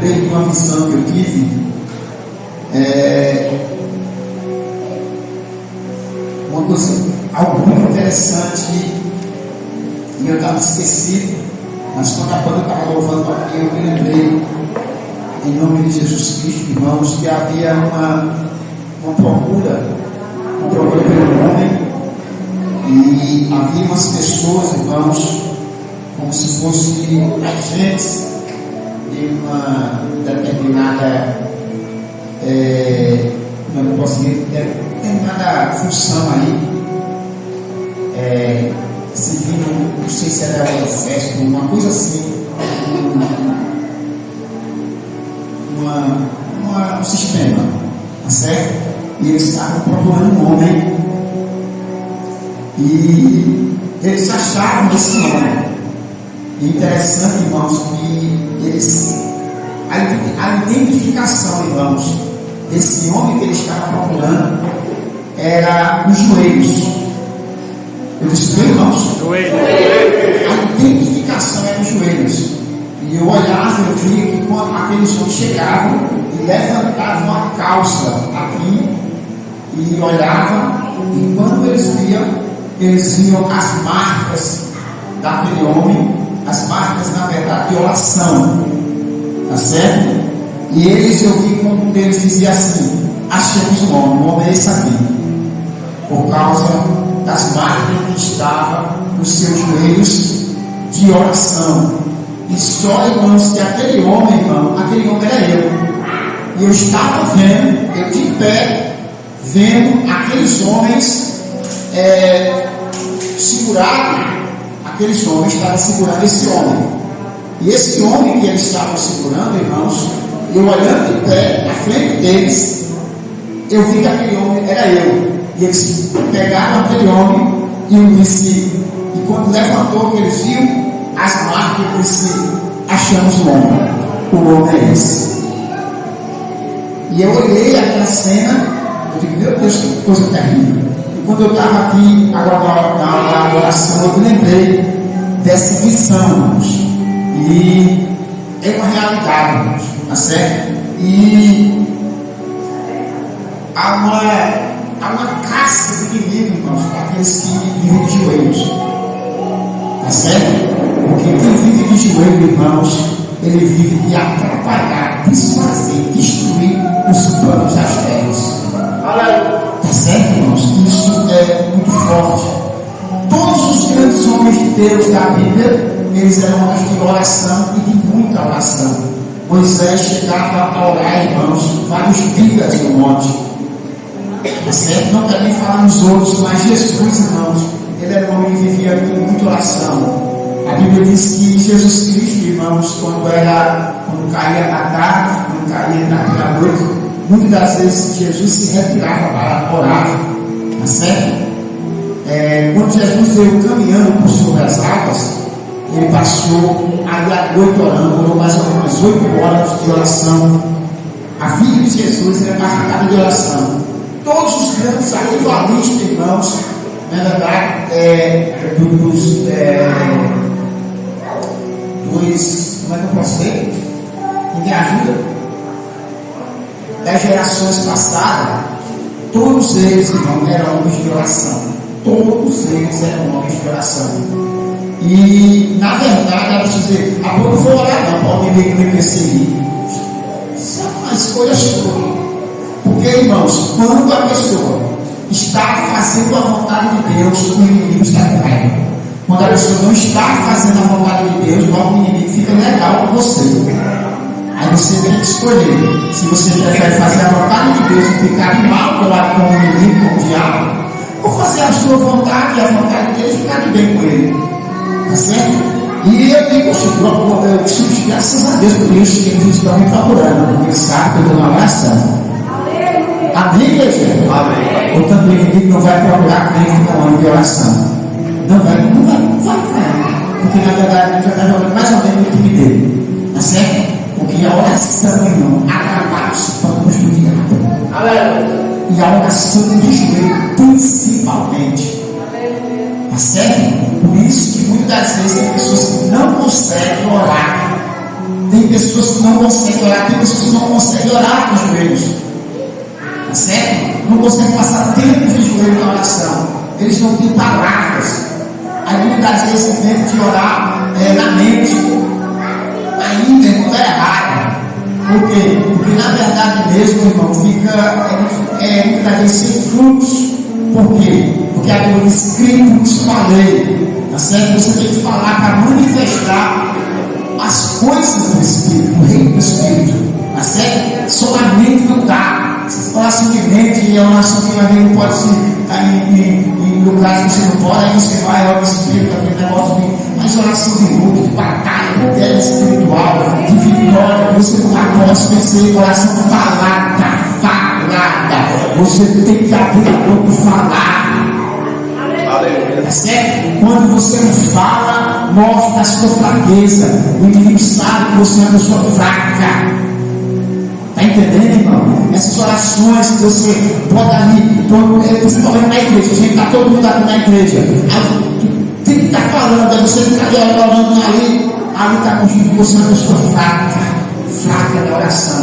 lembrei de uma visão que eu tive. Uma coisa, algo muito interessante, e eu estava esquecido, mas quando a banda estava louvando aqui, eu me lembrei, em nome de Jesus Cristo, irmãos, que havia uma procura pelo homem, e havia umas pessoas, irmãos, como se fossem agentes de uma determinada, como eu posso dizer, determinada função aí, servindo, não sei se era o exército, uma coisa assim, um sistema, tá certo? E eles estavam procurando um homem, e eles acharam esse homem. E interessante, irmãos, que a identificação, irmãos, desse homem que eles estavam procurando era os joelhos. Eu disse, irmãos, a identificação era os joelhos. E eu olhava, eu via que quando aqueles homens chegavam e levantavam a calça aqui, e olhavam, e quando eles viam as marcas daquele homem, as marcas, na verdade, de oração, tá certo? E eu vi como um deles dizia assim: achamos o homem é esse aqui, por causa das marcas que estavam nos seus joelhos de oração. E só, irmãos, que aquele homem era eu. E eu estava vendo, eu de pé, vendo aqueles homens aqueles homens estavam segurando esse homem. E esse homem que eles estavam segurando, irmãos, eu olhando de pé, na frente deles, eu vi que aquele homem era eu. E eles pegaram aquele homem e eu disse, e quando levantou que eles viram as marcas, eu disse, achamos o homem é esse. E eu olhei aquela cena, eu digo, meu Deus, que coisa terrível. Quando eu estava aqui, agora na oração, eu me lembrei dessa visão, irmãos. E é uma realidade, irmãos, tá certo? E há uma caça de inimigo, irmãos, para aqueles que vivem de joelhos, tá certo? Porque quem vive de joelho, irmãos, ele vive de atrapalhar, desfazer, destruir os planos das trevas. Tá certo, irmãos? Isso é muito forte. Todos os grandes homens de Deus da Bíblia, eles eram homens de oração e de muita oração. Moisés chegava a orar, irmãos, vários dias no monte. Tá certo? Não quero nem falar nos outros, mas Jesus, irmãos, ele era um homem que vivia com muita oração. A Bíblia diz que Jesus Cristo, irmãos, quando caía à tarde, quando caía na noite, muitas das vezes Jesus se retirava para orar, tá certo? Quando Jesus veio caminhando por sobre as águas, ele passou ali à noite orando, orou mais ou menos 8 horas de oração. A vida de Jesus era marcada de oração. Todos os grandes avivalistas, irmãos, na verdade, como é que eu posso dizer? Ninguém ajuda? Das gerações passadas, todos eles, irmão, eram homens de oração. Todos eles eram homens de oração. E, na verdade, eu preciso dizer, eu não vou orar não, para o inimigo me perseguir. Isso é uma escolha sua. Porque, irmãos, quando a pessoa está fazendo a vontade de Deus, o inimigo está com raiva. Quando a pessoa não está fazendo a vontade de Deus, logo o inimigo fica legal com você. Aí você tem que escolher se você prefere fazer a vontade de Deus e ficar de mal do lado com o inimigo, com o diabo, ou fazer a sua vontade e a vontade de Deus e ficar de bem com ele. Tá certo? E eu digo, graças a Deus por isso que eles estão me procurando, porque eles sabem que eu estou na oração. Amém, igreja? Amém. Portanto, o inimigo não vai procurar crente com homem de oração. Não vai. Porque na verdade já está jogando mais ou menos no time dele. Tá certo? Porque a oração, irmão, atrapalha os planos do diabo. E a oração de joelho, principalmente. Tá certo? Por isso que muitas vezes tem pessoas que não conseguem orar. Tem tem pessoas que não conseguem orar, tem pessoas que não conseguem orar com os joelhos. Tá certo? Não conseguem passar tempo de joelho na oração. Eles não têm palavras. Aí muitas vezes inventam de orar na mente. Ainda não é errado. Por quê? Porque na verdade mesmo, irmão, fica muitas vezes sem frutos. Por quê? Porque a Bíblia diz: Cristo te falei. Tá certo? Você tem que falar para manifestar as coisas do Espírito, o reino do Espírito. Tá certo? Solamente não dá. Oração de mente e a oração que não pode estar em lugares que você não pode, aí você vai ao Espírito, aquele negócio de. Mas oração de luta, de batalha, de guerra espiritual, de vitória, você não pode vencer oração falada. Você tem que abrir a boca e falar. Tá certo? Quando você não fala, mostra a sua fraqueza. O inimigo sabe que você é uma pessoa fraca. Está entendendo, irmão? Essas orações que você pode ali, principalmente na igreja, a gente está todo mundo aqui na igreja. Tem que estar falando, aí você fica ali orando ali está mostrando que você é uma pessoa fraca da oração.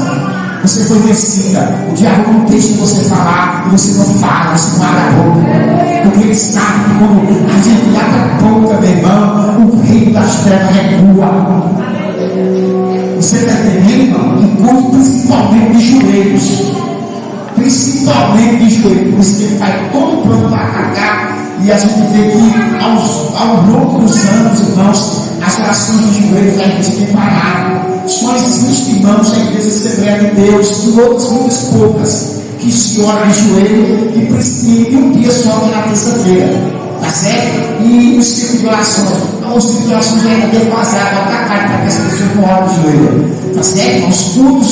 Você foi vencida. O diabo não deixa você falar e você não fala, você não abre a boca. Porque ele sabe que quando a gente abre a boca, meu irmão, o reino das trevas recua. Você está entendendo, irmão? Enquanto principalmente de joelhos. Principalmente de joelhos. Por isso que ele faz todo o plano para atacar. E a gente vê que ao longo dos anos, irmãos, as orações de joelhos a gente tem parado. Só existem, irmãos, a igreja Assembleia de Deus e outras muitas poucas que se oram de joelho e um dia só na terça-feira. Tá certo? E os tipos de orações. Os tipos de orações ainda defasados, atacados para que as pessoas não oram de joelho. Tá certo? Os cultos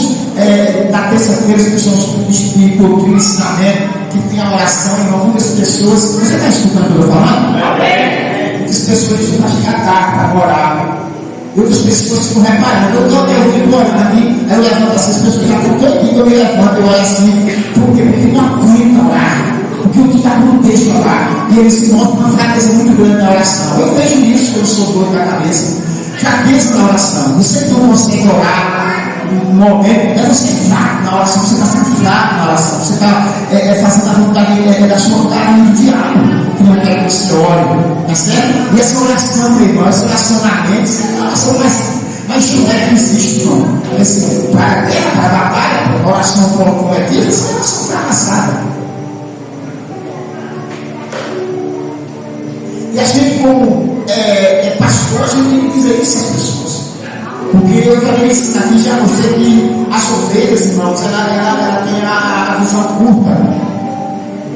da terça-feira, que são os cultos de doutrina e ensinamento, que tem a oração em algumas pessoas. Você está escutando o que eu estou falando? Amém. Muitas pessoas estão chegando tarde para orar. E outras pessoas ficam reparando. Eu fico orando aqui, eu levanto essas pessoas, já estão todo dia que eu me levanto, eu olho assim. Por quê? Porque não aguenta orar. Porque o que está no texto lá, e eles se mostram uma fraqueza muito grande na oração. Eu vejo isso, eu sou doido da cabeça. Fraqueza na oração. Você não consegue orar no momento, você é fraco na oração, você está sendo fraco na oração, você está fazendo a vontade da sua carne do diabo, que não quer que você ore, tá certo? E essa oração, meu irmão, esse relacionamento, essa oração mais chulé que existe, irmão. Para a guerra, para a batalha, oração coletiva, essa é uma oração fracassada. E a gente, como pastor, a gente tem que dizer isso às pessoas. Porque eu também ensino aqui, já mostrei que as ovelhas, irmãos, ela tem a visão curta.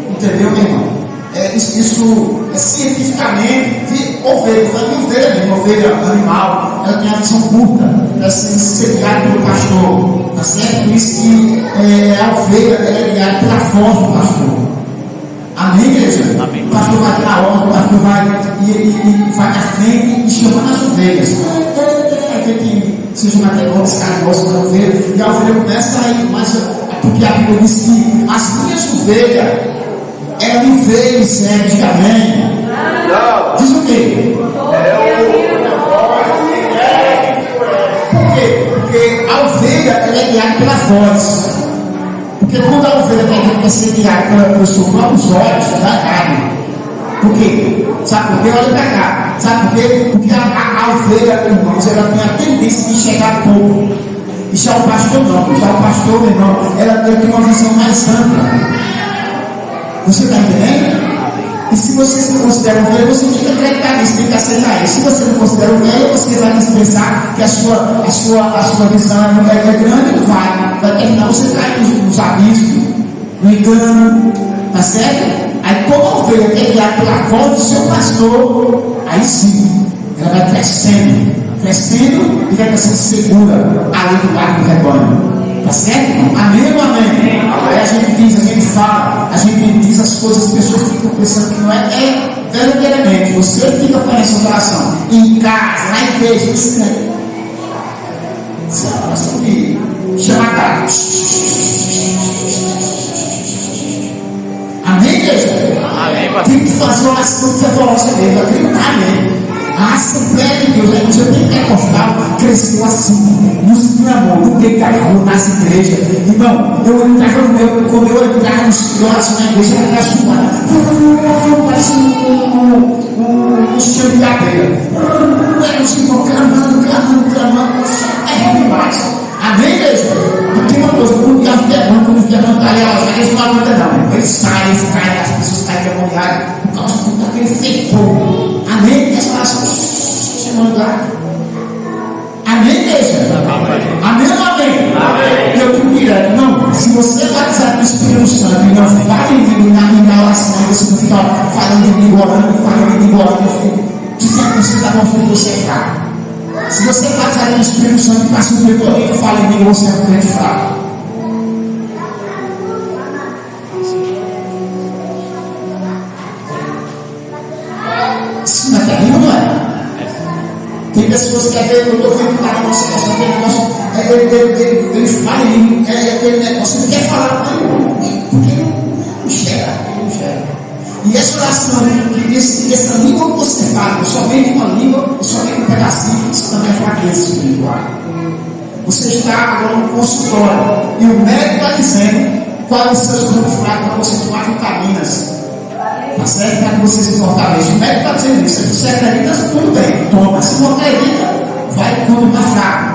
Entendeu, meu irmão? Isso é cientificamente, ovelha mesmo, ovelha animal, ela tem a visão curta, ela ser guiada pelo pastor. Tá certo? Por isso que a ovelha é guiada pela voz do pastor. Amém, igreja? Amém. O pastor vai na hora, o pastor vai na frente e chamando as ovelhas. Que seja uma negócio, carinhoso da ovelha, e a ovelha começa a ir, mas porque a Bíblia diz que as minhas ovelhas, ela me veio e segue, diga amém. Não. Diz o quê? Por quê? Porque a ovelha ela é guiada pela voz. Porque quando a ovelha quer ser guiada pelos seus próprios olhos, dá errado. Por quê? Sabe por quê? Olha para cá. Sabe por quê? Porque a ovelha, irmãos, ela tem a tendência de enxergar pouco. E já o pastor não. Já o pastor, meu irmão, ela tem uma visão mais ampla. Você está entendendo? E se você se considera ovelha, você tem que acreditar nisso, tem que aceitar isso. Se você não considera ovelha, você vai pensar que a sua visão é grande e vai terminar você cai nos abismos, no engano, tá certo? Aí como a ovelha é guiada pela voz do seu pastor, aí sim, ela vai crescendo e vai crescendo segura ali do lado do rebanho. Tá certo? Amém ou amém? Aí a gente diz, a gente fala, a gente diz as coisas, as pessoas ficam pensando que não é verdadeiramente. Você fica fazendo essa oração em casa, na igreja, isso é uma oração de chamada. Amém, igreja? Amém, tem que fazer oração fervorosa mesmo, acreditar mesmo. A Assembleia de Deus, a igreja pentecostal, cresceu assim, nos clamou, no declarou nas igrejas. Irmão, eu entrava no meu, quando eu entrava nos filhotes na igreja, era zoada. Parece um cheiro de abelha. Era os irmãos clamando. É demais. Amém, igreja? Porque uma coisa, quando o diabo é bom, quando o diabo está ali, eles não aguentam não. Eles caem, as pessoas caem demoniadas por causa daquele feitor. Amém? Essa oração chamando lá. Amém, igreja? Amém ou amém? Eu digo direto, não. Se você batizar no Espírito Santo e não fala em língua na oração, você não fica falando em língua, orando, dizendo que você está mostrando que você é fraco. Se você batizar no Espírito Santo e passa o tempo todo e fala em língua, você é um crente fraco. Isso não é terrível, não é? Tem pessoas que às vezes eu estou vendo para a nossa questão, aquele negócio, ele fala em aquele negócio, ele quer falar, porque não chega. E essa oração, essa língua que você fala, somente uma língua, somente um pedacinho, isso também é fraqueza espiritual. Você está agora no consultório e o médico está dizendo quais os seus grupos fracos para você tomar vitaminas. Tá certo? Para que você se fortaleça. O médico está dizendo isso. Se você acredita, tudo bem, toma. Se não acredita, vai quando está fraco.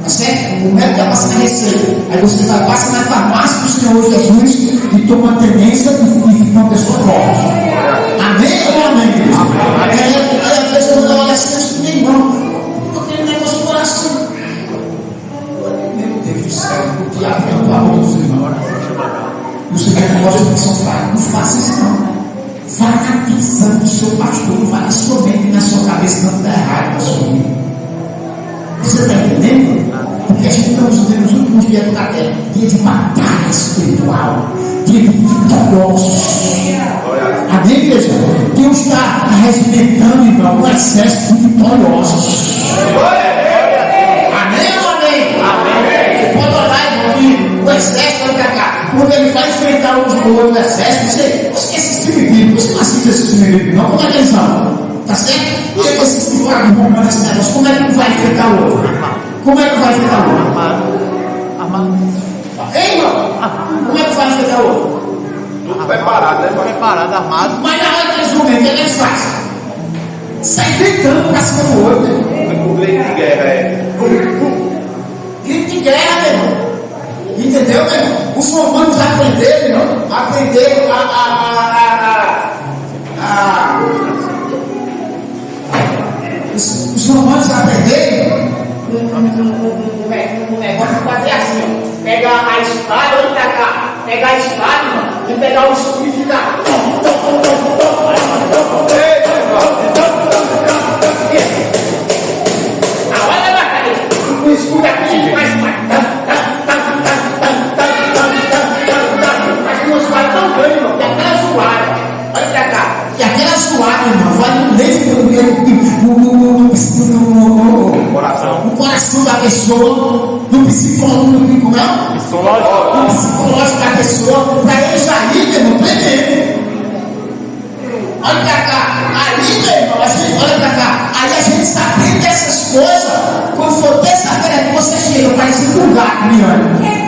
Tá certo? O médico está passando a receita. Aí você vai passar na farmácia do Senhor Jesus e toma a tendência e fica uma pessoa forte. Amém ou não amém? Aí às vezes eu olho assim, meu irmão, aquele negócio do coração. Meu Deus do céu, o diabo é o amor dos irmãos. E o Senhor não gosta de pessoa fraca. Não faça isso não. Vá na atenção do seu pastor, não vai na sua mente e na sua cabeça, não está errado na sua vida. Você está entendendo? Porque a gente está vivendo os últimos dias da terra, dia de batalha espiritual, dia de vitoriosos. Amém, igreja? Deus está regimentando, irmão, um exército de vitoriosos. Amém ou amém? Você pode olhar, irmão, que o exército vai para cá. Quando ele vai enfrentar o outro exército, você esquece esse time bíblico, você não assiste esse time bíblico, não. Como é que eles vão? Tá certo? E aí vocês que falam de romano esse negócio, como é que vai enfrentar o outro? Como é que vai enfrentar o outro? Armado. Ei, irmão? Como é que vai enfrentar o outro? Tudo preparado, né? Preparado, armado. Mas na hora que eles vão ver, o que eles fazem? Sai gritando pra cima do outro, né? O grito de guerra Grito de guerra, meu irmão. Entendeu, meu irmão? Os romanos aprenderam, irmão. Aprenderam os romanos aprenderam um negócio de fazer assim, ó. Pegar a espada, olha pra cá. Pegar a espada, irmão, e pegar o escudo e ficar. A hora da batalha, o escudo aqui faz umas varas tão grandes, irmão, que aquela zoada, olha pra cá, que aquela zoada, irmão, vai no coração da pessoa, no psicológico, como é? No psicológico da pessoa, para eles aí, meu irmão, tremendo. Olha pra cá, ali, meu irmão, olha pra cá, aí a gente sabendo dessas coisas, quando for terça-feira que você chega, parece um gato, me olha.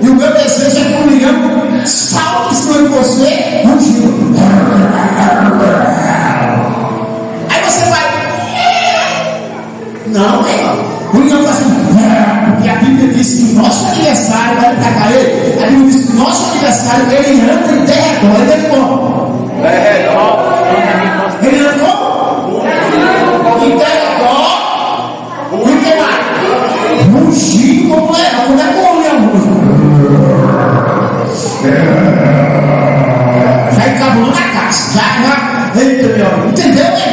E o meu desejo é que o leão salte em cima de você, rugindo. Aí você vai. Não, irmão. O leão faz assim. Porque a Bíblia diz que o nosso aniversário vai atacar ele. A Bíblia diz que o nosso aniversário ele anda em derredor. Ele anda como? Ele anda como? Em derredor. E o que mais? Rugir como leão. Não é como o leão ruge. Já encabulou na casa. Já. Eita, meu amigo. Entendeu, né?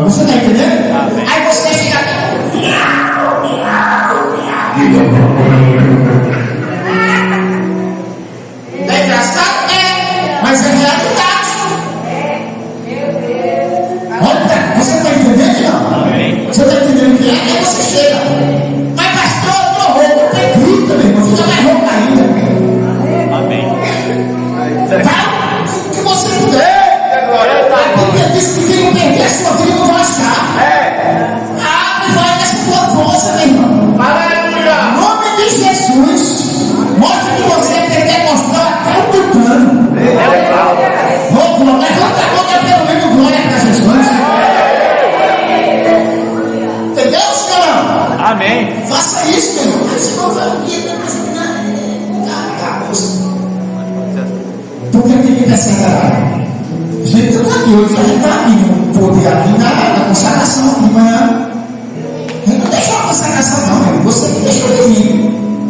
Você está entendendo? Aí você fica. disse que quem não perder a sua vida não vai achar. Abre e vai nessa tua força, meu irmão. Aleluia. Em nome de Jesus, mostra que você é pentecostal até o tutano. Vou glória, levanta a mão e pelo menos glória para Jesus. Entendeu, senhor? Amém. Faça isso, meu irmão. Você não vai aqui, porque tem que perseverar. A gente está aqui hoje, a gente está aqui no poder aqui na consagração de manhã. A gente não deixou a consagração, não, meu. Você que deixou de vir.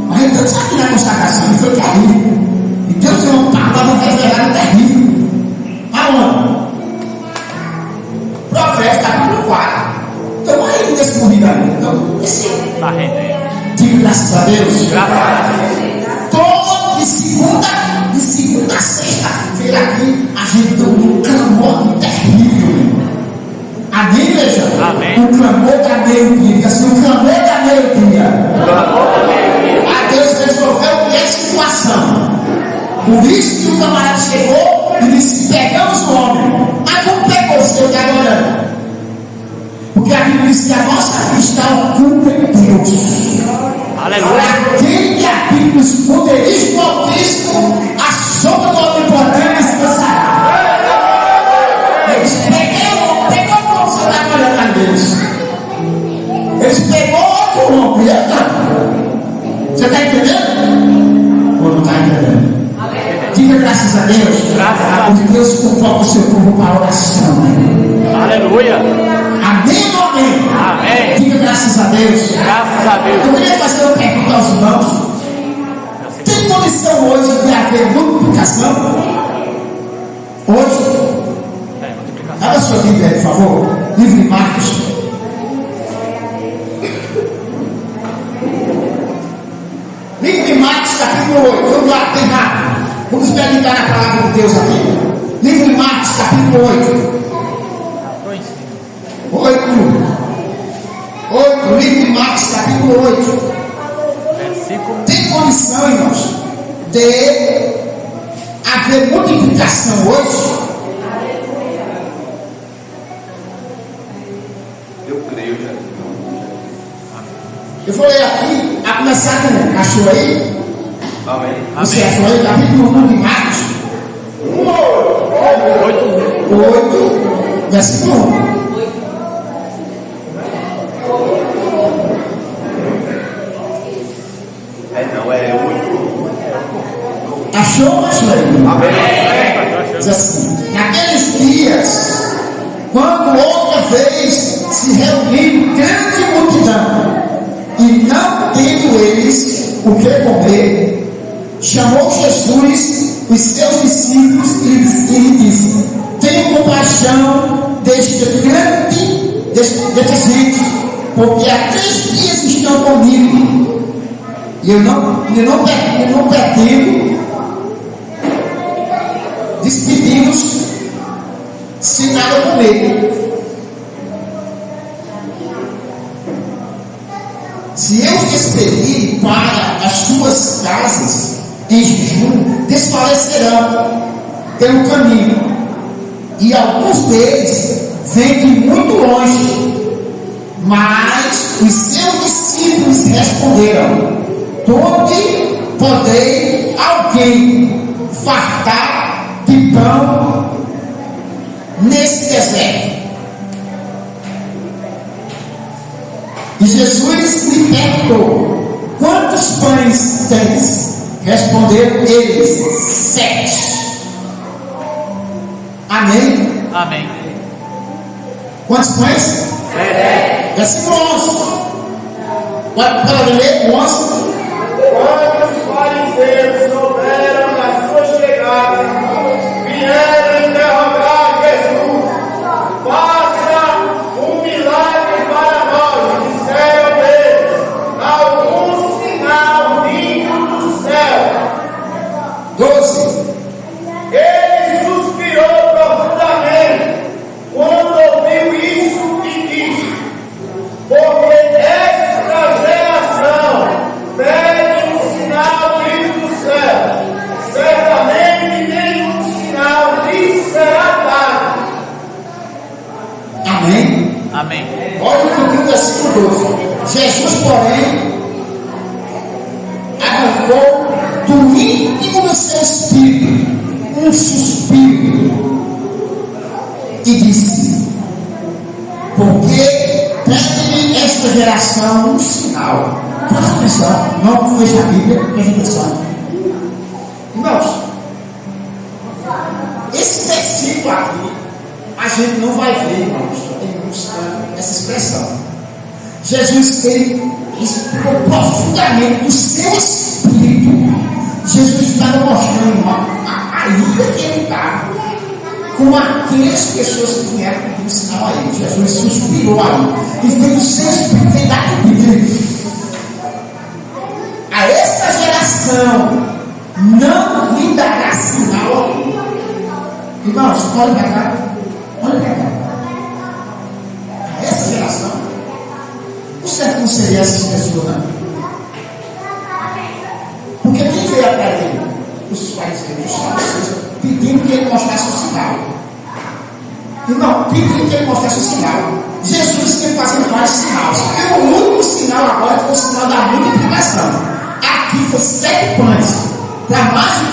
Mas a gente está aqui na consagração e foi terrível. E Deus tem uma palavra revelada terrível. Aonde? Profeta, capítulo 4. Então, aí nesse morrido aí. Então, esse. Está rendendo. Digo graças a Deus. Graças a Deus. Todo de segunda a sexta-feira aqui, a gente deu um clamor terrível, meu. Amém, igreja? Amém. O clamor da meio-dia, assim, o clamor da meio-dia. A Deus resolveu minha situação. Por isso que o camarada chegou e disse: pegamos o homem. Mas como pegou o seu olhando? Porque a Bíblia diz que a nossa vista oculta em Deus. Aleluia. Aquele que habita no esconderijo do Altíssimo, a sombra do Onipotente descansará. Eles pegou como você está olhando a Deus. Eles pegou outro homem. Você está entendendo? Ou não está entendendo? Diga graças a Deus. Graças a Deus. Porque Deus convoca o seu povo para a oração. Aleluia. Amém ou amém? Amém. Diga graças a Deus. Graças a Deus. Eu queria fazer uma pergunta aos irmãos. Tem condição hoje de haver multiplicação? Hoje? Abra sua Bíblia aí, por favor. Livro de Marcos. Livro de Marcos, capítulo 8. Vamos lá, bem rápido. Vamos meditar na palavra de Deus aqui. Livro de Marcos, capítulo 8. 8, livro de Marcos, capítulo 8. Tem condição, irmãos, de haver multiplicação hoje? Eu creio, já. Eu vou ler aqui, a começar com, achou aí? Amém. Você achou aí? Capítulo 1 de Marcos 8, versículo 1. Achou, achou aí? Amém. Diz assim: naqueles dias, quando outra vez se reuniu grande multidão, e não tendo eles o que comer, chamou Jesus os seus discípulos e lhe disse: tenho compaixão desta gente, porque há 3 dias estão comigo, e eu não pretendo despedimos sem nada comer. Se eu os despedir para as suas casas em jejum, desfalecerão pelo caminho, e alguns deles vêm de muito longe. Mas os seus discípulos responderam: onde poderá alguém fartar de pão nesse deserto? E Jesus lhe perguntou: quantos pães tens? Responderam eles: 7. Amém? Amém. Quantos pães? 7. Versículo 11. Para ler 11. Quando os fariseus souberam da sua chegada, vieram interrogar Jesus: faça um milagre para nós. Disseram eles: algum sinal vindo do céu. 12. Ele suspirou profundamente quando ouviu isso e disse: porque esta geração Amém. Olha o que diz o versículo 12. Jesus, porém, arrancou do íntimo do seu espírito um suspiro e disse: porque pede-me esta geração um sinal. Presta atenção, não fecha a Bíblia, presta atenção. Irmãos, esse versículo aqui, a gente não vai ver, irmãos, essa expressão. Jesus, ele explicou profundamente do seu espírito. Jesus estava mostrando, irmão, a ira que ele estava com aquelas pessoas que vieram pedir um sinal a ele. Jesus suspirou ali e fez o seu espírito em dar dele. A esta geração não lhe dará sinal algum. Irmãos, olha para cá. Olha para cá. A essa geração, o certo não seria essas pessoas, não. Porque quem veio atrás dele? Os fariseus, os saduceus, pedindo que ele mostrasse o sinal. Irmão, pedindo que ele mostrasse o sinal. Jesus tem fazendo vários sinais. E o único sinal agora foi o sinal da multiplicação. Aqui foi 7 pães para mais de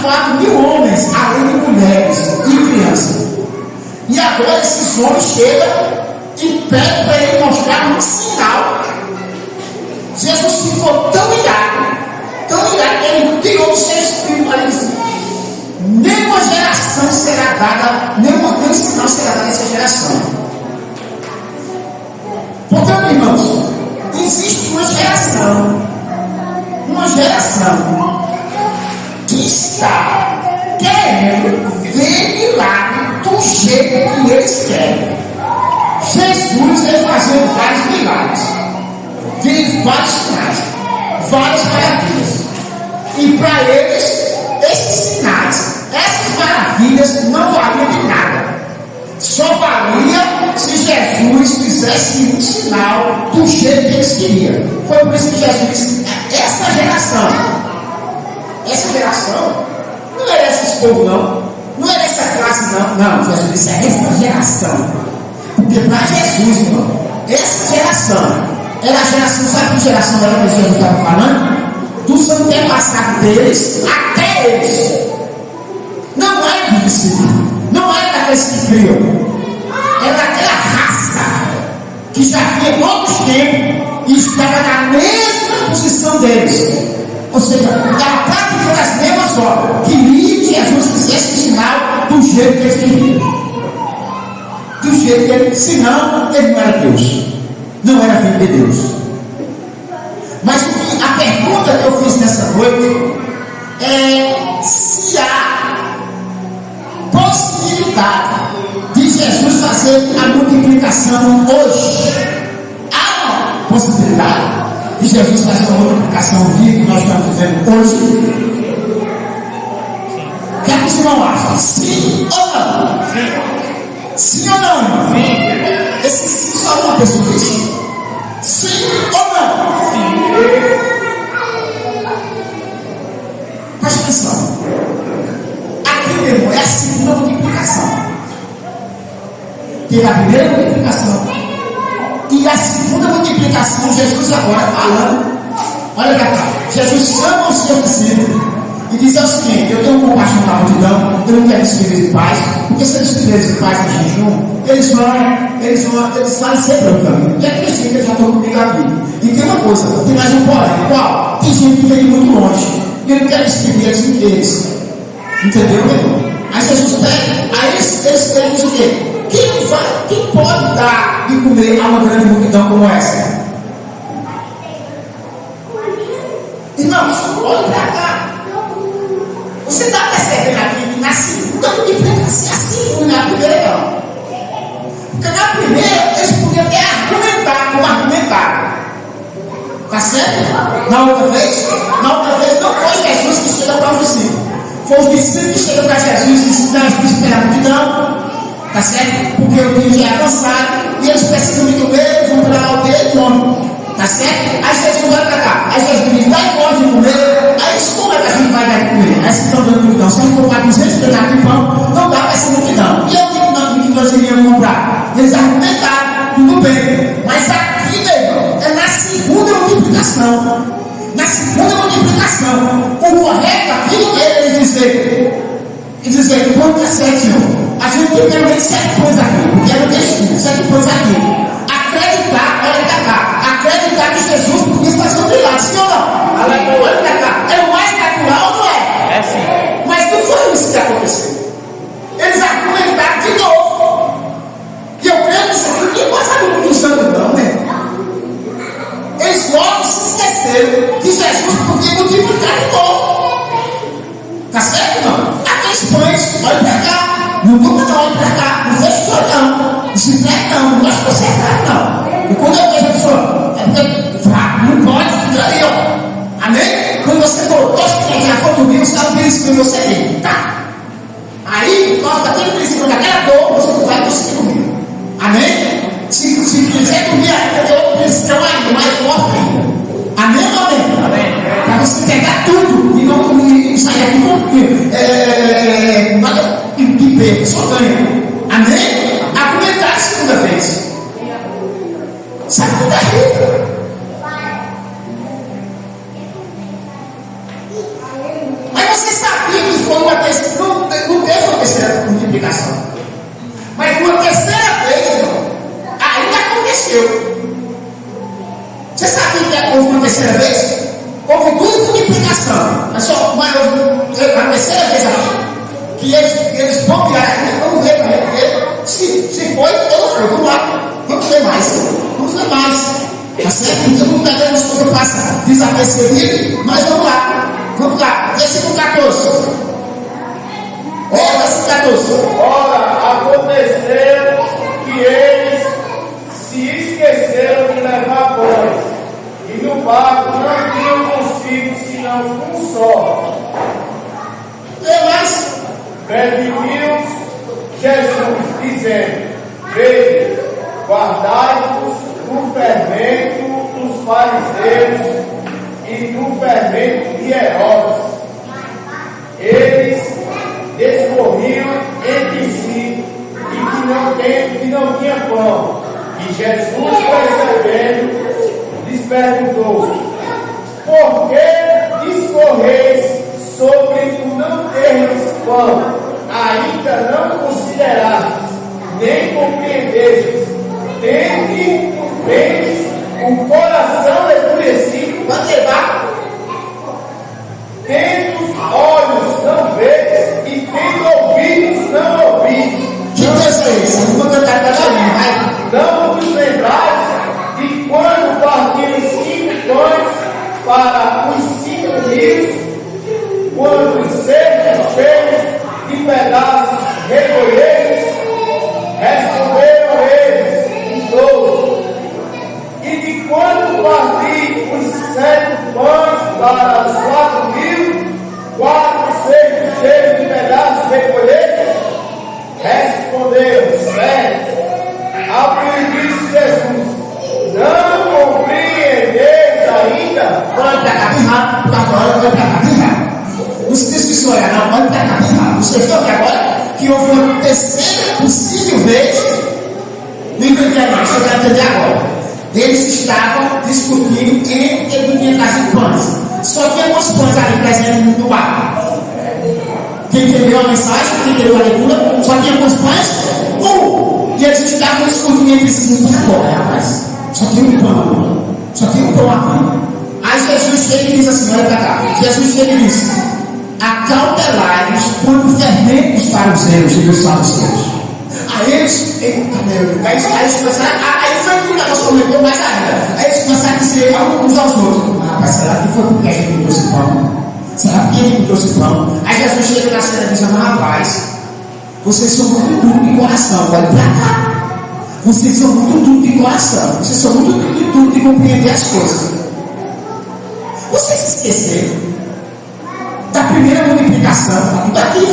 4.000 homens, além de mulheres e crianças. E agora esses homens chegam e pedem para ele mostrar um sinal. Jesus ficou tão irado, que ele tirou o seu espírito ali e disse: nenhuma geração será dada, nenhum sinal será dado a essa geração. Portanto, irmãos, existe uma geração que está querendo ver milagre do jeito que eles querem. Jesus vai fazer vários milagres, fez vários sinais, várias maravilhas, e para eles esses sinais, essas maravilhas não valiam de nada. Só valia se Jesus fizesse um sinal do jeito que eles queriam. Foi por isso que Jesus disse: essa geração não era esse povo, não era essa classe, não. Jesus disse: essa geração. Porque para Jesus, irmão, essa geração era a geração, sabe que geração era que Jesus estava falando? Dos antepassados deles até eles. Não é do discípulo, não é daqueles que criam, é daquela raça que já havia outros tempos e estava na mesma posição deles. Ou seja, estava praticando as mesmas obras. Queria que Jesus fizesse o sinal do jeito que eles queriam. Do jeito que ele, senão ele não era Deus, não era filho de Deus. Mas a pergunta que eu fiz nessa noite é se há possibilidade de Jesus fazer a multiplicação hoje. Há uma possibilidade de Jesus fazer uma multiplicação viva que nós estamos vivendo hoje? O que é que os irmãos acham? Sim ou não? Sim. Sim ou não? Sim. Esse sim só uma pessoa disse. Sim ou não? Sim. Presta atenção. Aqui, meu irmão, é a segunda multiplicação. Teve a primeira multiplicação e a segunda multiplicação. Jesus agora falando. Olha para cá. Jesus chama os seus discípulos e diz o seguinte: eu tenho compaixão da multidão, eu não quero espírito de paz, porque se eles tiverem de paz no jejum, eles vão sempre o caminho. E é por isso que eles já estão comigo aqui. E tem uma coisa, tem mais um porém. Qual? Tem gente que vem muito longe, e eu não quero espírito deles. Entendeu, meu irmão? Aí Jesus pega, aí eles dizem o quê? Quem pode dar de comer a uma grande multidão como essa? Irmãos, olha para cá. Você está percebendo aqui que na segunda multiplicação, a segunda, na primeira não. Porque na primeira eles podiam até argumentar, como argumentaram. Está certo? Na outra vez não foi Jesus que chegou para os discípulos. Foi os discípulos que chegam para Jesus e dizem: não, espera a multidão. Está certo? Porque o dia já é avançado e eles precisam de comer, eles vão para a aldeia e comem. Está certo? Aí Jesus vai para cá. Aí Jesus diz: dá embora de comer. Aí como é que a gente vai dar de comer? Aí vocês estão dando multidão. Se a gente comprar 200 pedaços de pão, não dá para essa multidão. E onde que nós iríamos comprar? Eles argumentaram. Tudo bem, mas aqui, meu irmão, é na segunda multiplicação. Na segunda multiplicação, o correto aqui é ele dizer, quanto é 7, Senhor? A gente tem pelo menos 7 pães aqui, porque era o destino, 7 pães aqui. Acreditar, olha pra cá, acreditar que Jesus podia fazer um milagre, sim ou não? Olha pra cá, é o mais natural ou não é? É sim. Mas não foi isso que aconteceu. Eles argumentaram de novo. E eu creio que isso aqui ninguém passa muito usando, não, né? Eles logo se esqueceram que Jesus podia multiplicar de novo. Tá certo, não? Aqueles pães, olha pra cá. Não muda não, olha pra cá. Não fecha o olho não. Não se entrega não. Não gosta de você não. E quando eu vejo a pessoa, é porque não pode ficar ali, ó. Amém? Quando você voltou a explicar a foto do você sabe o princípio que você tem, tá? Aí, por causa daquele princípio, daquela dor, você vai conseguir comer. Amém? Se quiser comer ainda, tem outro princípio ainda, mais forte ainda. Amém ou amém? Amém. Para você pegar tudo e não sair aqui de perda, só ganha. Amém? Argumentar a segunda vez. Sabe o que é isso? Mas você sabia que foi uma terceira, não teve uma terceira multiplicação. Mas uma terceira vez, ainda aconteceu. Você sabia que houve uma terceira vez? Houve 2 multiplicações. Mas só uma terceira vez aqui. Que eles vão virar aqui, vamos ver para ver. Se foi, eu não foi. Vamos lá. Vamos ver mais. Vamos ver mais. Tá certo? Então não pegando as coisas passam desapercebido, mas vamos lá. Vamos lá. Versículo 14. Versículo 14. Ora, aconteceu que eles se esqueceram de levar pães, e no barco não tinham consigo senão um só. Mais. Preveniu Jesus, dizendo: Vede, guardai-vos do fermento dos fariseus e do fermento de Herodes. Eles discorriam entre si e que não tinha pão. E Jesus, percebendo, lhes perguntou: Por que discorreis sobre o não teres pão? Ainda não considerastes, nem compreendestes, tendes o coração endurecido, Pode levar. tendes olhos não vedes e tendo ouvidos não ouvides. Que texto é esse? Eu vou cantar para mim, vai. Não vos lembrais de quando partiram 5 pães para os 5.000, quando os 6 cheios de pedaços recolheres? Responderam eles, 12. E de quando parti os 7 pães para os 4.000, 4 6 cheios de pedaços recolheres? Responderam, 7. Ao que lhe disse Jesus: Não compreendeis ainda? Olha para cá, bem rápido. Olha para cá, bem rápido. Não se diz que isso olha, não. Olha para cá, bem rápido. Você viu que agora que houve uma terceira possível vez? Não entendi agora, só quero entender agora. Eles estavam discutindo entre ele tinha trazido pães. Só tinha alguns pães ali presentes no ar. Quem entendeu a mensagem, quem entendeu a leitura, só tinha alguns pães. E eles estavam discutindo entre si. E agora, rapaz? Só tem um pão. Só tem um pão aqui. Aí Jesus chega e diz assim: olha para cá. Jesus chega e diz: acautelai-vos quando fermentos para os erros e os saduceus. Aí eles, eita meu, aí eles começaram, aí foi que o negócio cometeu mais ainda. Aí eles começaram a dizer uns aos outros: mas será que foi porque a gente não trouxe pão? Será que ele não trouxe pão? Aí Jesus chega na cena e diz: rapaz, vocês são muito duros de coração, olha pra cá. Vocês são muito duros de coração, vocês são muito duros de compreender as coisas. Vocês se esqueceram da primeira multiplicação, está tudo aqui,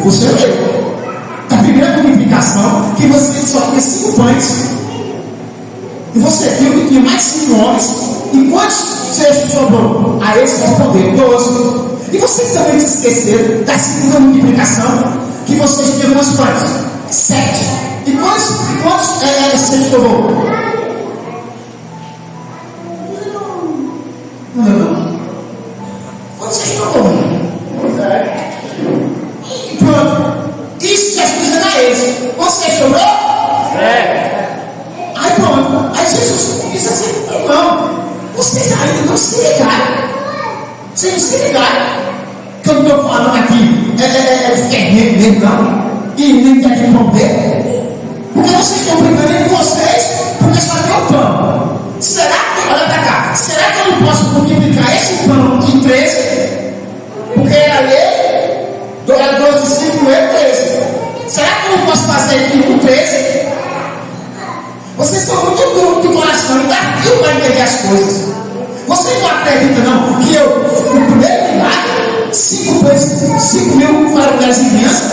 você leu. Da primeira multiplicação, que você só tinha 5 pães, e você viu que tinha mais 5 homens, e quantos cestos sobrou? Aí eles responderam: 12. E vocês também se esqueceram da segunda multiplicação, que vocês tinham quantos pães? 7. E quantos cestos sobrou? e nem quer responder? Porque vocês estão brigando entre vocês porque só tem o pão. Será que, olha para cá, será que eu não posso multiplicar esse pão em 13? Porque era lei, era 12 de 5, é 13. Será que eu não posso fazer aqui com 13? Vocês são muito duros de coração e daqui para entender as coisas. Vocês não acreditam não que eu, no primeiro milagre, 5 mil foram mulheres e crianças,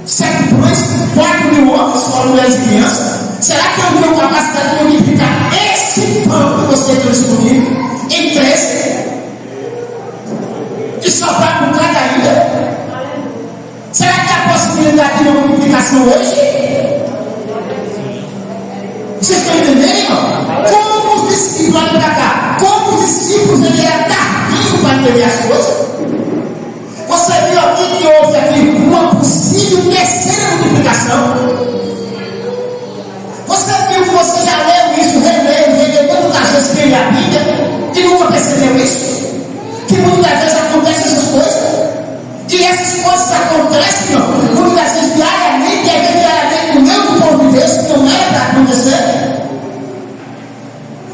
7 pães, 4 mil homens foram mulheres e crianças. Será que eu tenho capacidade de multiplicar esse pão que você trouxe comigo em 13? E sobrar com cada ainda? Será que há possibilidade de uma multiplicação hoje? Vocês estão entendendo, irmão? Como os discípulos, olha para cá, como os discípulos ele era tardio para entender as coisas. Você viu aqui que houve aqui uma possível terceira multiplicação. Você viu que você já leu isso, releu tantas vezes que lê a Bíblia e nunca percebeu isso? Que muitas vezes acontecem essas coisas. E essas coisas acontecem, irmão, muitas vezes diariamente, e às vezes diariamente no meio do povo de Deus, que não era para acontecer.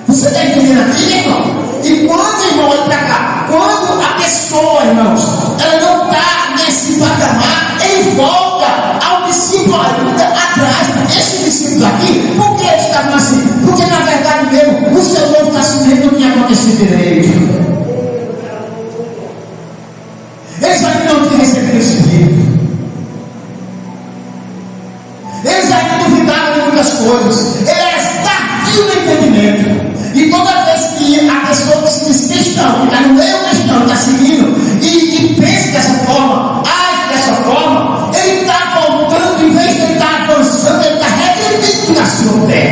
Você está entendendo aqui, irmão? E quando, irmão, olha para cá, quando a pessoa, irmãos, ela não está nesse patamar, ele volta ao discípulo ainda atrás. Esses discípulos aqui, por que eles estavam assim? Porque na verdade mesmo, o seu novo nascimento não tinha acontecido direito. Eles ainda não tinham recebido o Espírito. Eles ainda duvidavam de muitas coisas. Ele era tardio no entendimento. E toda vez que a pessoa que se diz cristão, que está no meio cristão, está seguindo, e pensa dessa forma, age dessa forma, ele está voltando, em vez de ele estar avançando, ele está regredindo na sua fé.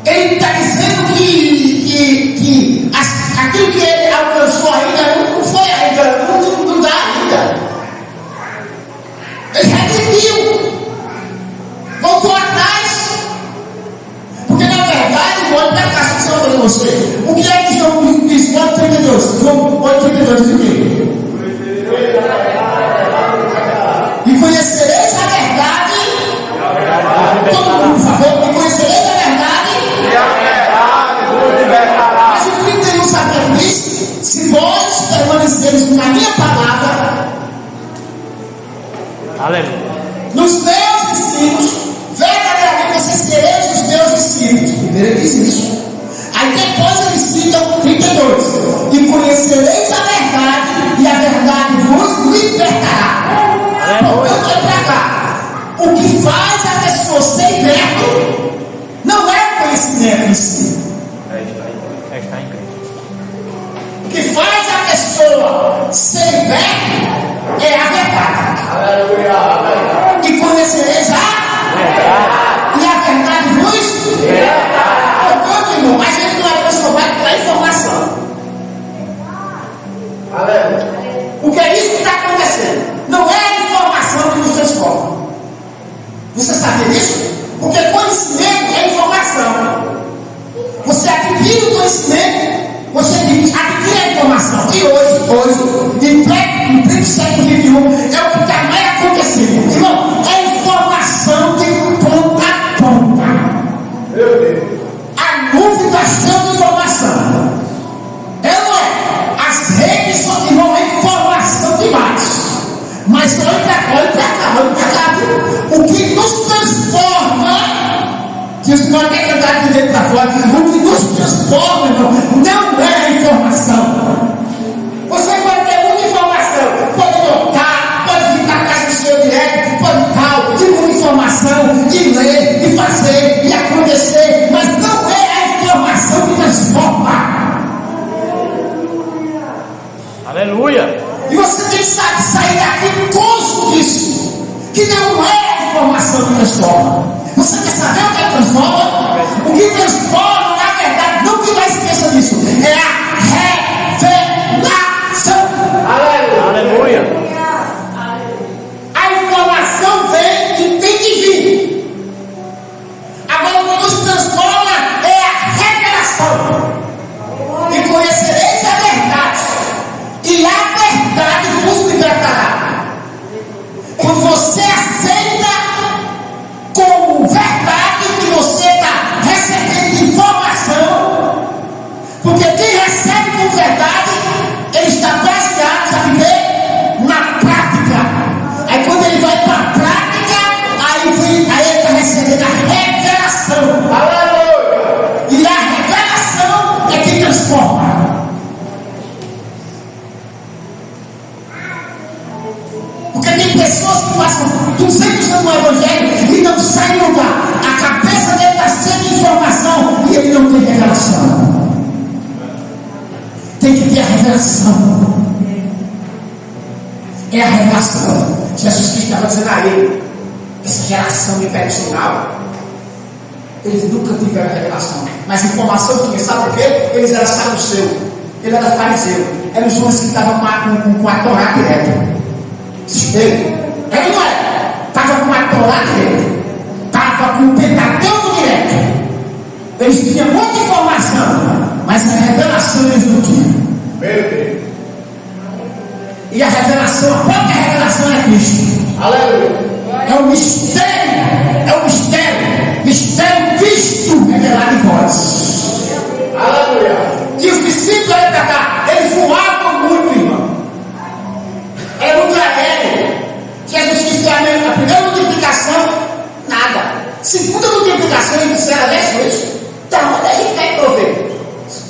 Ele está dizendo que aquilo que ele alcançou ainda não foi ainda, não dá ainda. Ele regrediu, voltou atrás. Porque na verdade, olha para cá, se eu vou você. O que é que João diz? João 32. João 32 diz o quê? E conhecereis a verdade. Todo mundo, por favor. E conhecereis a verdade. E a verdade vos libertará. Mas o 31 sabe o que diz? Se vós permaneceres na minha palavra, Aleluia. nos meus ensinos, verdadeiramente vocês sereis os meus discípulos. Primeiro ele diz isso. Aí depois eles citam 32. E conhecereis a verdade, e a verdade vos libertará. Portanto, olha para cá. O que faz a pessoa ser liberta não é o conhecimento em si. É estar em Cristo. O que faz a pessoa ser liberta é a verdade. Aleluia. E conhecereis a verdade. E a verdade vos libertará. Portanto, irmão, a gente não é transformado pela informação. Aleluia. Porque é isso que está acontecendo. Não é a informação que nos transforma. Você sabia disso? Porque conhecimento é informação. Você adquire o conhecimento, você adquire a informação. E hoje, em pleno século XXI, é o que está mais acontecendo. Irmão, é informação de ponta a ponta. Meu Deus. A nuvem está cheia de informação. Não é? As redes só irmão, é informação demais. Mas olha para cá, viu? O que nos transforma, que os não querem cantar de dentro para fora, o que nos transforma, irmão, não é a informação. Você pode ter muita informação, pode notar, pode ficar na casa do Senhor direto, pode tal, de muita informação, de ler, de fazer, de acontecer, mas não é a informação que transforma. Aleluia. E você tem que sair daqui consciente disso, que não é a informação que transforma. Você quer saber o que transforma? O que transforma, na verdade, não que vai esqueça disso, é a revelação. Aleluia. A informação vem e tem que vir. Agora o que nos transforma é a revelação. E conhecereis a verdade, e a verdade vos libertará. pessoas que passam 200 anos no Evangelho e não saem do lugar. A cabeça dele está cheia de informação e ele não tem revelação. Tem que ter a revelação. É a revelação. Jesus Cristo estava dizendo a ele, essa geração imperial, eles nunca tiveram revelação. Mas informação tinha, sabe por quê? Eles eram saduceus, ele era fariseu. Eram os homens que estavam com a Torá direto. Ele não era. Estava com a Torá direto. Estava com o Pentateuco direto. Eles tinham muita informação, mas a revelação eles não tinham. Meu Deus. E a revelação, a própria revelação é Cristo. Aleluia. É o mistério. É o mistério. Mistério Cristo revelado em vós. Aleluia. E os discípulos ali para cá, eles voavam muito, irmão. Era muito aéreo. Jesus Cristo é a primeira multiplicação, nada. Segunda multiplicação, ele disse, era 10 vezes. Da onde a gente vai prover?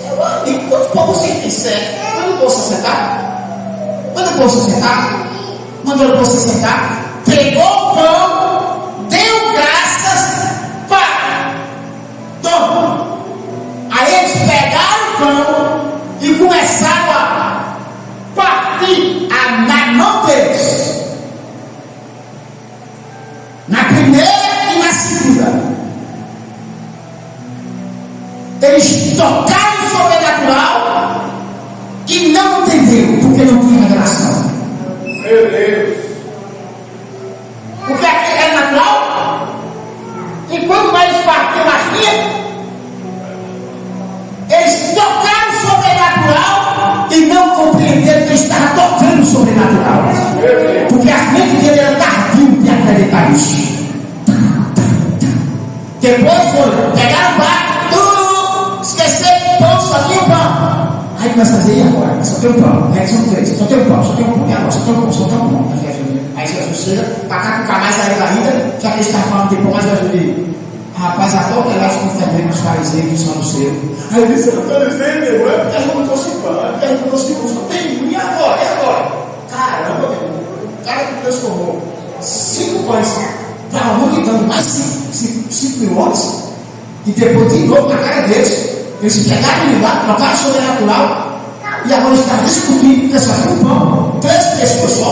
Meu amigo, quantos pão vocês têm certo? Eu não posso acertar. Quando eu posso acertar? Quando eu posso acertar? Pegou o pão, deu graças, pá, toma. Aí eles pegaram o pão e começaram a partir na mão deles. Na primeira e na segunda. Eles tocaram o sobrenatural e não entenderam, porque não tinha revelação. Meu Deus. Porque aqui é natural. Enquanto eles partiam as linhas, eles tocaram o sobrenatural e não compreenderam que eles estavam tocando o sobrenatural. Porque a mente dele era tardio de acreditar nisso. Depois foram, pegaram o barco, esqueceram o pão, só tinha o pão. Aí começa a dizer, e agora? Só tem o pão, são 3, só tem o pão, só tem o pão, e agora? Só tem o pão, só tem o pão. Aí Jesus chega, para cá ficar mais ainda, já que eles estavam falando de pão, mas Jesus diz, rapaz, agora eu acho que o fermento dos fariseus que são do seu. Aí ele disse, eu não estou dizendo, é porque a gente não trouxe pão, é porque a gente não trouxe pão, só tem, e agora? E agora? Caramba, meu irmão, o cara que transformou 5 pães para uma multidão, mais 5 mil homens, e depois de novo na cara deles, eles pegaram o lugar, trocaram o sobrenatural, e agora estão discutindo, porque só tem um pão, 3 pessoas só.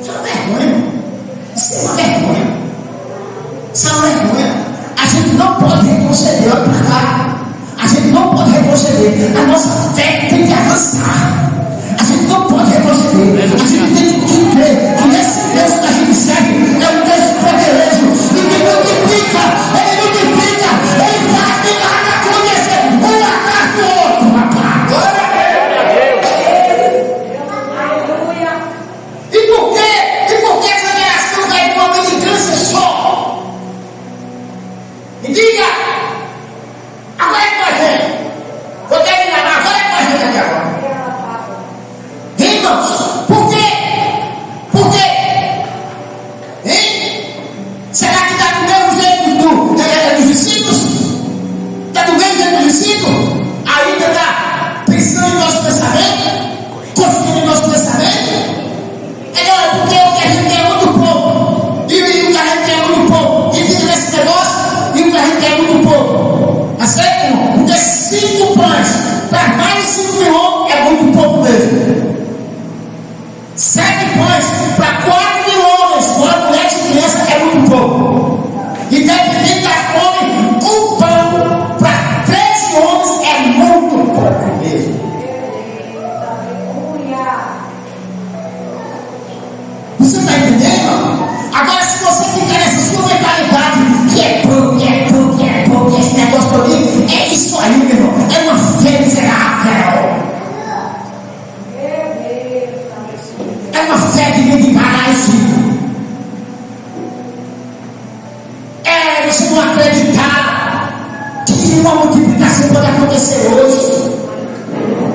Isso é uma vergonha, irmão. Isso é uma vergonha. Isso é uma vergonha. A gente não pode retroceder, olha para cá. A gente não pode retroceder. A nossa fé tem que avançar. A gente não pode retroceder. A gente tem que crer que esse Deus que a gente segue é um Deus poderoso e que multiplica. Ele multiplica. Ele faz milagre acontecer. Um atrás do outro, rapaz. E por quê? E por que essa geração vai para uma militância só? Me diga! Agora é que nós vemos. Vou terminar, agora é que nós vemos aqui agora. Irmãos, por quê? Por quê? Hein? Será que está do mesmo jeito dos discípulos? Está do mesmo jeito dos discípulos? Ainda está pensando em nosso pensamento? Construindo em nosso pensamento? É porque o que a gente tem é muito pouco. E o que a gente tem é muito pouco. E fica nesse negócio, e o que a gente tem é muito pouco. Tá certo, irmão? Porque 5 pães para mais de 5 mil homens é muito pouco mesmo. 7 pães para 4 mil homens, fora mulher e criança, é muito pouco. E dependendo da fome, um pão para 13 homens é muito pouco mesmo. Você está entendendo? Agora, se você ficar nessa sua mentalidade, que é pouco, que é pouco, que é pouco, que esse negócio todo aí, é isso aí, meu irmão. É uma fé miserável. É uma fé de medigagem. É você não acreditar que uma multiplicação pode acontecer hoje.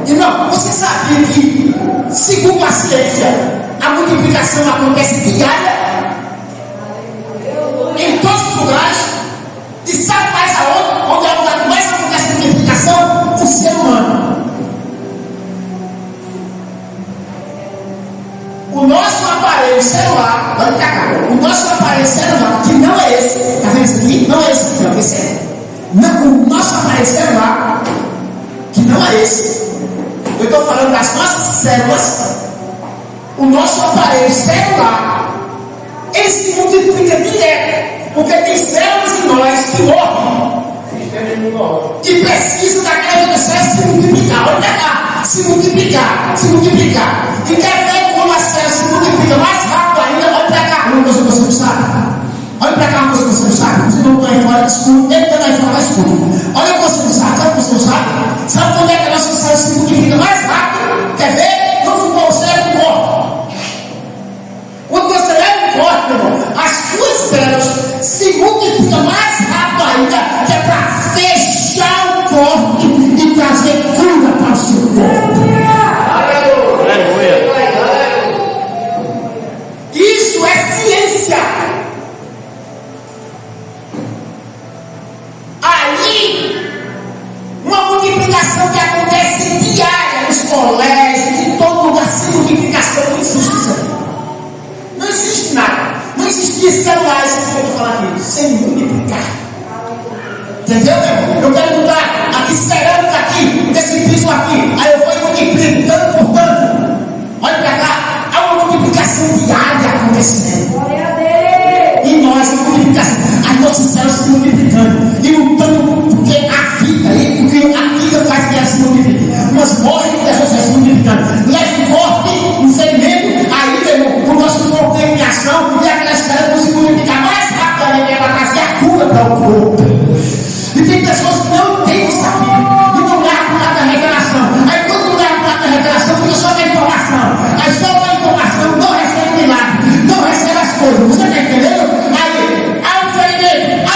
Irmão, você sabia que, segundo a ciência, a multiplicação acontece diária em todos os lugares? E sabe mais aonde? Onde é o lugar que mais acontece a multiplicação? O ser humano. O nosso aparelho celular, olha pra cá, o nosso aparelho celular, que não é esse, tá vendo isso aqui? Não é esse aqui, ó, esse é. Não, o nosso aparelho celular, que não é esse, eu estou falando das nossas células, o nosso aparelho celular, ele se multiplica direto, porque tem células em nós que morrem, que precisam daquela velocidade se multiplicar. Olha pra cá, se multiplicar, se multiplicar. E quer ver como as células se multiplicam mais rápido ainda? Olha pra cá, uma coisa que você não sabe. Olha pra cá, uma coisa que você não sabe. Você não está aí fora, escuro, ele está aí fora, escuro. Olha o que você não sabe, sabe o que você não sabe? Sabe quando é que a nossa célula se multiplica mais rápido? Quer ver? Vamos supor, você leva um corte. Quando você leva um corte, meu irmão, as suas células se multiplicam mais rápido ainda, que é para fechar o corpo e trazer cura para o seu corpo. Aleluia. Isso é ciência. Aí, uma multiplicação que acontece diária nos colégios, em todo lugar, sem multiplicação não existe isso aí. Não existe nada. Não existia celulares, que eu estou falando aqui, sem multiplicar. Entendeu, meu irmão? Eu quero mudar aqui cerâmica aqui, desse piso aqui. Aí eu vou e multiplico tanto por tanto. Olha pra cá, há uma multiplicação diária acontecendo. E nós, a multiplicação, as nossas células se multiplicando. E lutando, porque a vida faz que elas se multipliquem. Umas morrem e as outras se multiplicando. Leva um corte, um ferimento, aí, meu irmão, o nosso corpo tem criação e aquelas células vão se multiplicar mais rapidamente para trazer a cura para o corpo. E tem pessoas que não têm isso aqui. E não largam lá da revelação. Aí quando não largam lá da revelação, fica só da informação. Aí só da informação não recebe milagre, não recebe as coisas. Você está entendendo? Aí, há um ferimento,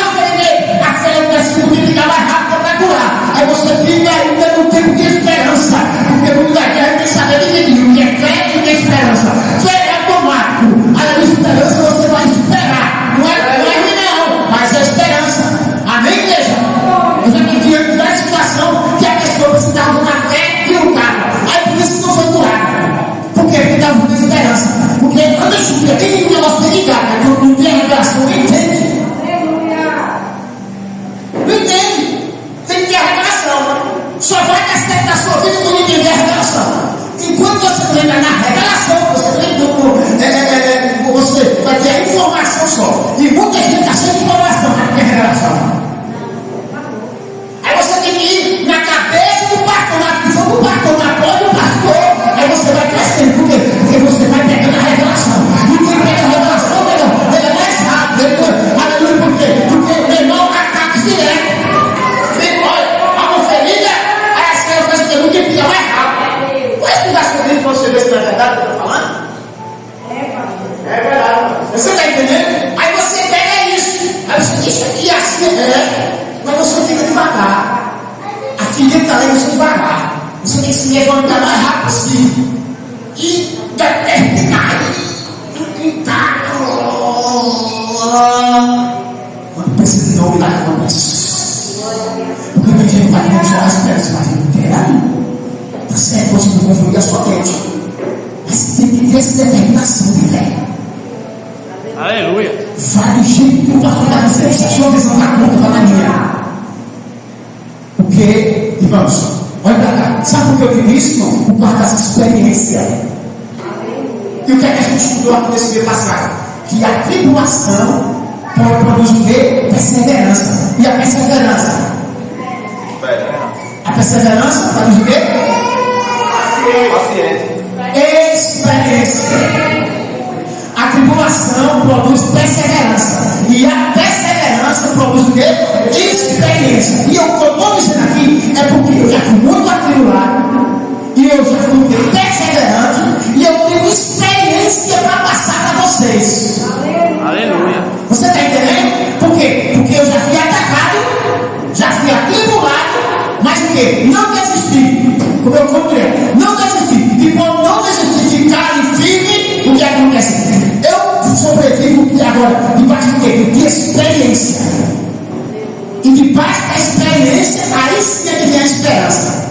a célula vai se multiplicar mais rápido para curar. Aí você fica ainda no tempo de esperança. Porque o mundo da guerra tem que saber dividir o que é fé e o que é esperança. Fé é automático. Aí a esperança você vai esperar. Não é, mas é esperança. Amém, igreja? Eu já tive diversas situações que a pessoa precisava na fé e no carro. Aí por isso não foi curado. Por quê? Porque estava com esperança. Porque quando eu subia, tem um negócio delicado, né? Não tem a revelação, não entende. Não entende. Tem que ter a revelação. Só vai dar certo na sua vida quando entender a revelação. Enquanto você não entra na revelação, você vai ter a informação só. E muita gente está sem informação, não tem revelação. Aí você tem que ir na cabeça do pastor, na visão do pastor, na porta do pastor. Aí você vai crescendo. Por quê? Porque você vai pegando a revelação. E quem pega a revelação, ele é mais rápido. Aleluia, por quê? Porque o menor ataque direto. Olha, a mão ferida, aí as células vai se multiplicar mais rápido. Pode estudar sobre isso para você ver se não é verdade o que eu estou falando? É verdade. Você está entendendo? Aí você pega isso. Aí você diz isso aqui assim mas você fica devagar. A filha está lá e você devagar. Você tem que se levantar mais rápido possível. E determinar. Quando pensa que não, o milagre acontece. Porque tem gente que vai ver só as pernas, mas não quer. Tá certo, você não confundir a sua mente. Mas você tem que ter essa determinação de fé. Aleluia. Vai do jeito que o pastor está dizendo. Se a sua visão está contra, vai na minha. Porque, irmãos, olha para cá. Sabe por que eu digo isso, irmão? Por causa dessa experiência. E o que é que a gente estudou aqui nesse dia passado? Que a tribulação pode produzir o quê? Perseverança. E a perseverança? A perseverança produz o quê? Paciência. Experiência. A tribulação produz perseverança. E a perseverança produz o quê? Experiência. E eu estou dizendo aqui é porque eu já fui muito atribulado. E eu já fui perseverante. E eu tenho experiência para passar para vocês. Aleluia. Você está entendendo? Por quê? Porque eu já fui atacado. Já fui atribulado. Mas o quê? Não desisti. Como eu comprei. Não desisti. E quando não desisti, ficar firme, o que acontece? Eu sobrevivo e agora, debaixo do quê? De experiência. E debaixo da experiência, aí sim é que vem a esperança.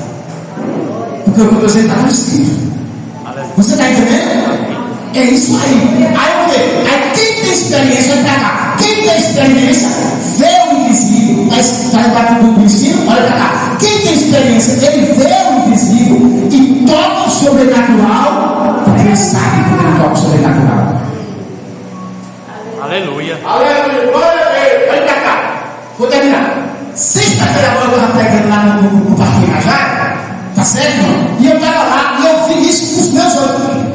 Porque o que eu estou dizendo está no Espírito. Você está entendendo? É isso aí. Aí o quê? Aí quem tem experiência vai pra cá. Quem tem experiência vê o invisível. Mas está embaixo do ensino, olha pra cá. Quem tem experiência, ele vê o invisível e toca o sobrenatural, porque ele sabe que ele toca o sobrenatural. Aleluia. Aleluia. Glória a Deus. Olha pra cá. Vou terminar. Sexta-feira agora eu estava pregando lá no Pastor Irajá, tá certo, irmão? E eu estava lá e eu vi isso com os meus olhos.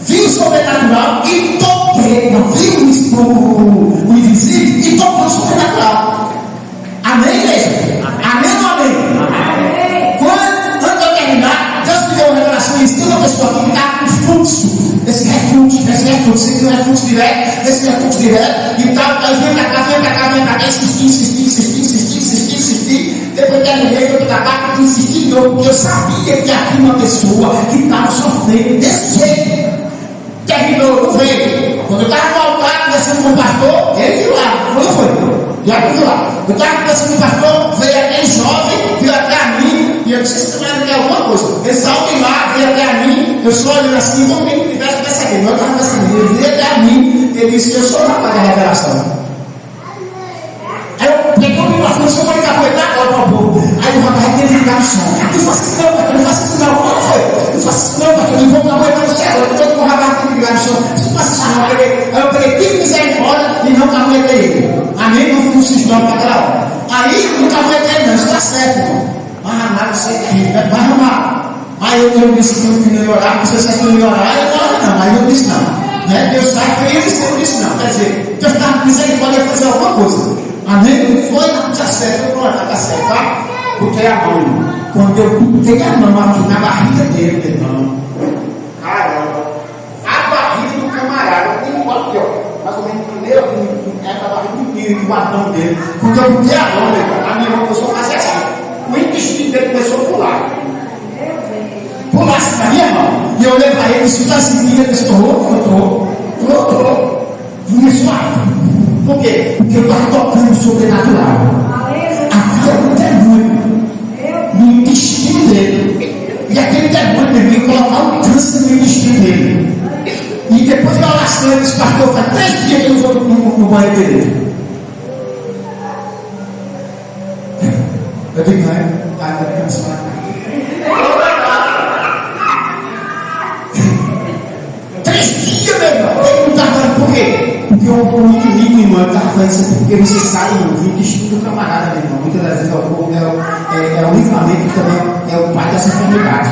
Vi o sobrenatural e toquei. Não vi o invisível e toquei o sobrenatural. Amém, igreja? Amém ou não amém? Quando, antes de eu terminar, Deus me deu uma revelação. Tem uma pessoa aqui que está com fluxo. Esse refluxo, esse aqui não é refluxo direto, esse refluxo direto, e tal, aí vem pra cá, insistir, depois terminei, foi pra cá, insisti de novo, porque eu sabia que aqui uma pessoa que estava sofrendo desse jeito, terminou, não veio. Quando eu estava no altar, conversando com o pastor, ele viu lá, não foi? Já viu lá. Eu estava conversando com o pastor, veio aquele jovem, veio até a mim, e eu disse, esse também quer alguma coisa. Esse homem lá veio até a mim, eu só olhando assim, como quem tivesse percebido. Eu estava percebendo, ele veio até a mim, ele disse, eu sou o rapaz da revelação. Aí eu peguei o microfone, só vou encapoetar agora para o povo. Aí o rapaz tem que ligar o som. Não faça isso não, pastor, não faça isso não. Como foi? Não faça isso não, pastor, não vou encapoetar no céu. Eu estou com o rapaz tem que ligar o som. Não faça isso não. Aí eu peguei 15 misericórdia e não encapoetei ele. Amém? Não fui um cismão para aquela hora. Aí não encapoetei não, isso está certo, irmão. Mas amado, isso é terrível, vai arrumar. Aí eu disse que eu ia orar, você sabe que eu ia orar, eu não, aí eu disse não. Né? Deus sabe que eu ia dizer, eu disse não. Quer dizer, Deus estava com misericórdia de fazer alguma coisa. Amém? Não foi, não, está certo, eu vou orar, está certo, tá? Botei a mão. Quando eu botei a mão aqui na barriga dele, meu irmão, caramba, a barriga do camarada, tem um aqui, ó, mais ou menos primeiro, é a barriga do menino, do batom dele. Quando eu botei a mão, meu irmão, a minha mão começou a fazer assim. O intestino dele começou a pular. Pular assim na minha mão. E eu olhei para ele e disse, está sentindo? Ele disse, estou. Começou a. Por quê? Porque eu estava tocando o sobrenatural. Havia um demônio no intestino dele. E aquele demônio devia colocar um câncer no intestino dele. E depois da oração ele disse, pastor, faz 3 dias que eu não vou no banho dele. Eu digo, não é? Ah, eu quero falar. 3 dias, meu irmão. Ele não está falando por quê? Porque o inimigo, irmão, está falando isso porque você sabe, irmão, o intestino do camarada, meu irmão. Muitas das vezes é o livramento que também é o pai dessa enfermidade.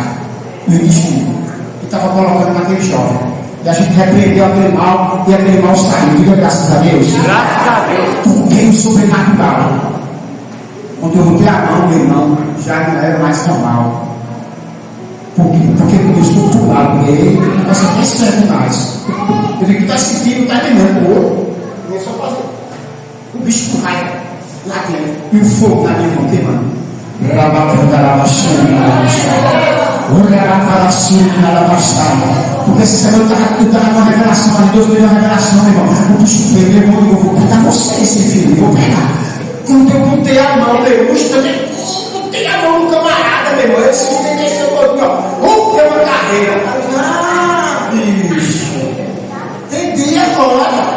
O intestino. Que estava colocando naquele jovem. E a gente repreendeu aquele mal e aquele mal saiu. Diga graças a Deus. Graças a Deus. Porque o sobrenatural. Quando eu botei a mão, meu irmão, já não era mais normal. Porque começou a pular, porque ele começou a ter certo mais. Eu digo que está sentindo, está entendendo. O começou a fazer. O bicho com raiva lá dentro. E o fogo na minha mão queimando. Porque essa semana eu estava com uma revelação, mas Deus me deu uma revelação, meu irmão. O bicho veio, eu vou pegar você, esse filho, eu vou pegar. Quando eu botei a mão, meu irmão, botei a mão no camarada, meu irmão. Eu disse, ó.